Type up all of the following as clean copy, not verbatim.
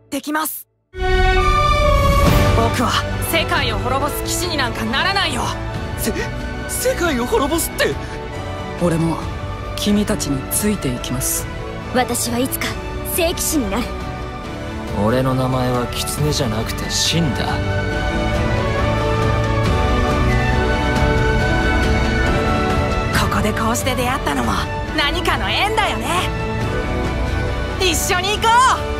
ってきます。僕は世界を滅ぼす騎士になんかならないよ。世界を滅ぼすって。俺も君たちについていきます。私はいつか聖騎士になる。俺の名前は狐じゃなくてシンだ。ここでこうして出会ったのも何かの縁だよね。一緒に行こう。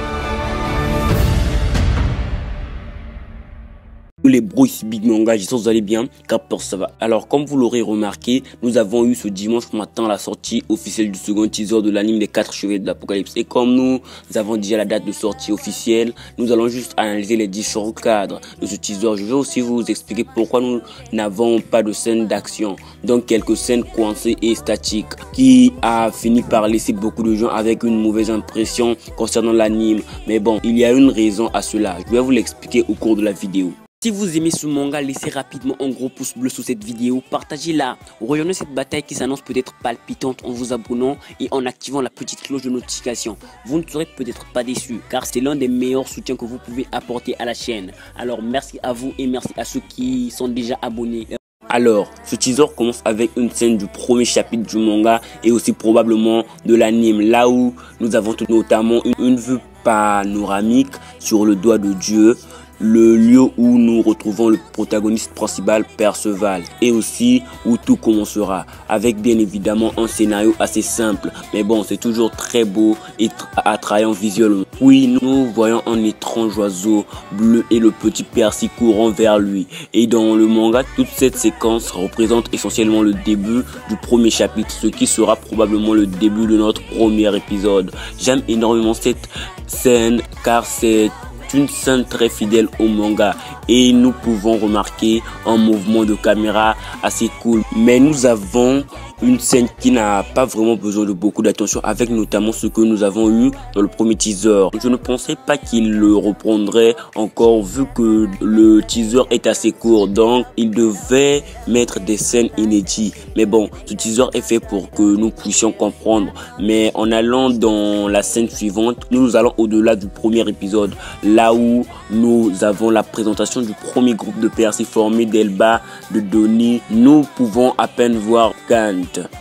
Les bros, ici Big Manga, j'espère que vous allez bien, Captor ça va. Alors comme vous l'aurez remarqué, nous avons eu ce dimanche matin la sortie officielle du second teaser de l'anime des 4 chevaliers de l'Apocalypse. Et comme nous avons déjà la date de sortie officielle, nous allons juste analyser les différents cadres de ce teaser. Je vais aussi vous expliquer pourquoi nous n'avons pas de scène d'action. Donc quelques scènes coincées et statiques qui a fini par laisser beaucoup de gens avec une mauvaise impression concernant l'anime. Mais bon, il y a une raison à cela. Je vais vous l'expliquer au cours de la vidéo. Si vous aimez ce manga, laissez rapidement un gros pouce bleu sous cette vidéo, partagez-la, rejoignez cette bataille qui s'annonce peut-être palpitante en vous abonnant et en activant la petite cloche de notification. Vous ne serez peut-être pas déçus car c'est l'un des meilleurs soutiens que vous pouvez apporter à la chaîne. Alors merci à vous et merci à ceux qui sont déjà abonnés. Alors, ce teaser commence avec une scène du premier chapitre du manga et aussi probablement de l'anime, là où nous avons notamment une vue panoramique sur le doigt de Dieu, le lieu où nous retrouvons le protagoniste principal Perceval et aussi où tout commencera avec bien évidemment un scénario assez simple mais bon c'est toujours très beau et attrayant visuellement. Puis nous voyons un étrange oiseau bleu et le petit Percy courant vers lui et dans le manga toute cette séquence représente essentiellement le début du premier chapitre, ce qui sera probablement le début de notre premier épisode. J'aime énormément cette scène car c'est une scène très fidèle au manga et nous pouvons remarquer un mouvement de caméra assez cool, mais nous avons une scène qui n'a pas vraiment besoin de beaucoup d'attention avec notamment ce que nous avons eu dans le premier teaser. Je ne pensais pas qu'il le reprendrait encore vu que le teaser est assez court, donc il devait mettre des scènes inédites. Mais bon, ce teaser est fait pour que nous puissions comprendre, mais en allant dans la scène suivante, nous allons au-delà du premier épisode, là où nous avons la présentation du premier groupe de Percy formé d'Elba, de Donnie. Nous pouvons à peine voir Gant.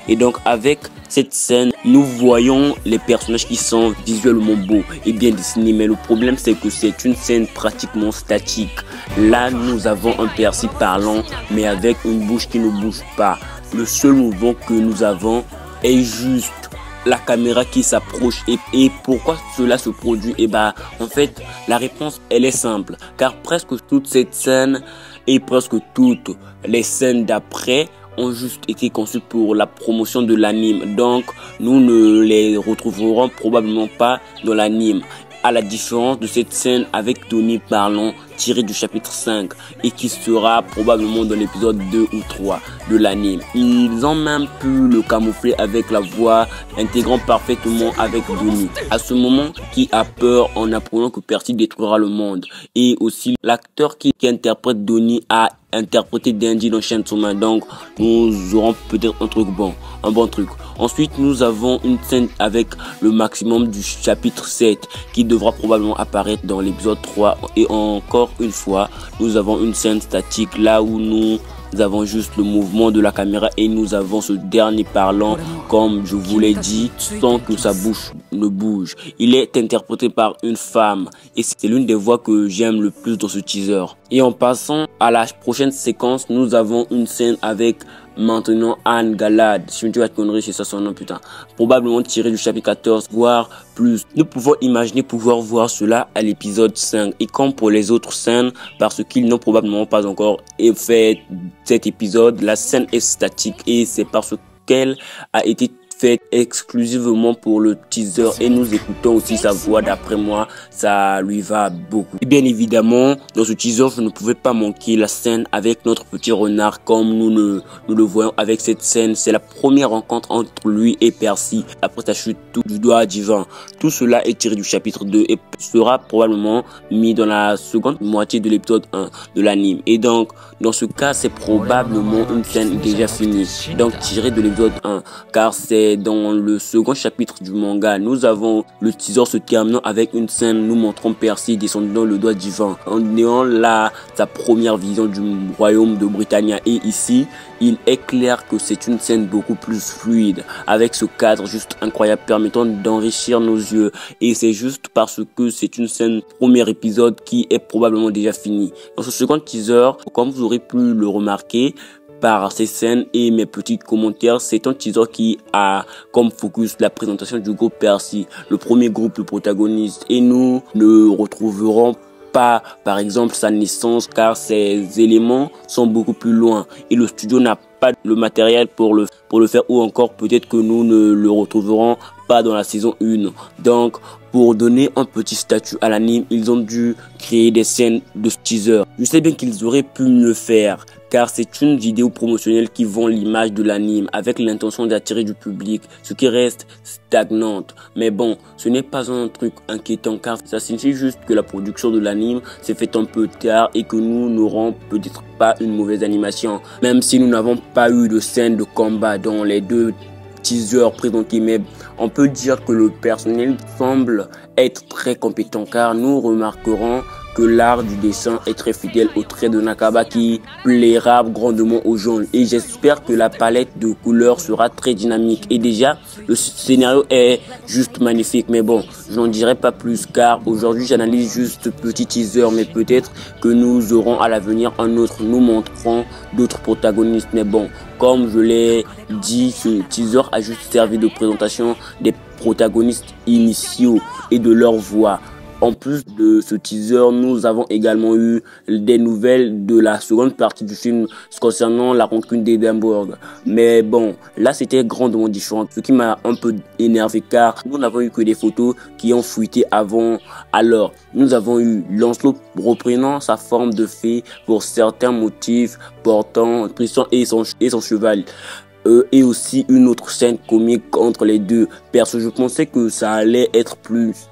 Et donc avec cette scène, nous voyons les personnages qui sont visuellement beaux et bien dessinés. Mais le problème c'est que c'est une scène pratiquement statique. Là nous avons un Percy parlant mais avec une bouche qui ne bouge pas. Le seul mouvement que nous avons est juste la caméra qui s'approche. Et pourquoi cela se produit? Et bah en fait la réponse elle est simple car presque toute cette scène et presque toutes les scènes d'après ont juste été conçues pour la promotion de l'anime, donc nous ne les retrouverons probablement pas dans l'anime, à la différence de cette scène avec Tony parlant tiré du chapitre 5 et qui sera probablement dans l'épisode 2 ou 3 de l'anime. Ils ont même pu le camoufler avec la voix intégrant parfaitement avec Donnie. À ce moment, qui a peur en apprenant que Percy détruira le monde, et aussi l'acteur qui interprète Donnie a interprété Denji dans Chainsaw Man, donc nous aurons peut-être un bon truc. Ensuite, nous avons une scène avec le maximum du chapitre 7 qui devra probablement apparaître dans l'épisode 3 et encore une fois, nous avons une scène statique là où nous avons juste le mouvement de la caméra et nous avons ce dernier parlant comme je vous l'ai dit sans que sa bouche ne bouge. Il est interprété par une femme et c'est l'une des voix que j'aime le plus dans ce teaser. Et en passant à la prochaine séquence, nous avons une scène avec maintenant Anne Galad, si je ne dis pas de conneries, c'est ça son nom putain, probablement tiré du chapitre 14 voire plus. Nous pouvons imaginer pouvoir voir cela à l'épisode 5 et comme pour les autres scènes, parce qu'ils n'ont probablement pas encore fait cet épisode, la scène est statique et c'est parce qu'elle a été faite exclusivement pour le teaser et nous écoutons aussi sa voix. D'après moi, ça lui va beaucoup. Et bien évidemment, dans ce teaser, je ne pouvais pas manquer la scène avec notre petit renard comme nous le voyons avec cette scène. C'est la première rencontre entre lui et Percy après sa chute du doigt divin. Tout cela est tiré du chapitre 2 et sera probablement mis dans la seconde moitié de l'épisode 1 de l'anime. Et donc, dans ce cas, c'est probablement une scène déjà finie, donc tirée de l'épisode 1, car c'est c'est dans le second chapitre du manga. Nous avons le teaser se terminant avec une scène nous montrant Percy descendant le doigt divin en ayant là sa première vision du royaume de Britannia. Et ici, il est clair que c'est une scène beaucoup plus fluide avec ce cadre juste incroyable permettant d'enrichir nos yeux. Et c'est juste parce que c'est une scène premier épisode qui est probablement déjà fini. Dans ce second teaser, comme vous aurez pu le remarquer, par ces scènes et mes petits commentaires, c'est un teaser qui a comme focus la présentation du groupe Percy, le premier groupe, le protagoniste, et nous ne retrouverons pas par exemple sa naissance car ces éléments sont beaucoup plus loin et le studio n'a pas le matériel pour le faire, ou encore peut-être que nous ne le retrouverons pas dans la saison 1. Donc pour donner un petit statut à l'anime, ils ont dû créer des scènes de teaser. Je sais bien qu'ils auraient pu mieux faire car c'est une vidéo promotionnelle qui vend l'image de l'anime avec l'intention d'attirer du public, ce qui reste stagnante. Mais bon, ce n'est pas un truc inquiétant car ça signifie juste que la production de l'anime s'est faite un peu tard et que nous n'aurons peut-être pas une mauvaise animation. Même si nous n'avons pas eu de scène de combat dans les deux teasers présentés, mais on peut dire que le personnel semble être très compétent car nous remarquerons que l'art du dessin est très fidèle au trait de Nakaba qui plaira grandement aux gens, et j'espère que la palette de couleurs sera très dynamique. Et déjà le scénario est juste magnifique, mais bon, je n'en dirai pas plus car aujourd'hui j'analyse juste petit teaser, mais peut-être que nous aurons à l'avenir un autre nous montrant d'autres protagonistes. Mais bon, comme je l'ai dit, ce teaser a juste servi de présentation des protagonistes initiaux et de leur voix. En plus de ce teaser, nous avons également eu des nouvelles de la seconde partie du film concernant la rancune d'Edinburgh. Mais bon, là c'était grandement différent, ce qui m'a un peu énervé car nous n'avons eu que des photos qui ont fuité avant. Alors, nous avons eu Lancelot reprenant sa forme de fée pour certains motifs portant Tristan et son cheval. Et aussi une autre scène comique entre les deux persos. Je pensais que ça allait être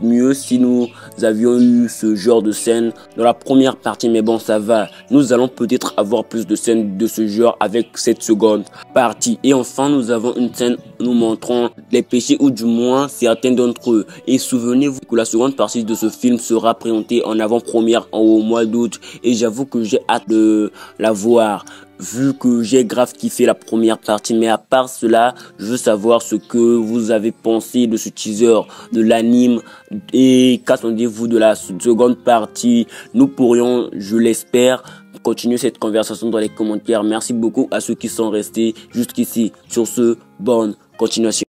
mieux si nous avions eu ce genre de scène dans la première partie, mais bon, ça va. Nous allons peut-être avoir plus de scènes de ce genre avec cette seconde partie. Et enfin, nous avons une scène nous montrant les péchés, ou du moins certains d'entre eux. Et souvenez-vous que la seconde partie de ce film sera présentée en avant-première au mois d'août, et j'avoue que j'ai hâte de la voir, vu que j'ai grave kiffé la première partie. Mais à part cela, je veux savoir ce que vous avez pensé de ce teaser, de l'anime, et qu'attendez-vous de la seconde partie. Nous pourrions, je l'espère, continuer cette conversation dans les commentaires. Merci beaucoup à ceux qui sont restés jusqu'ici. Sur ce, bonne continuation.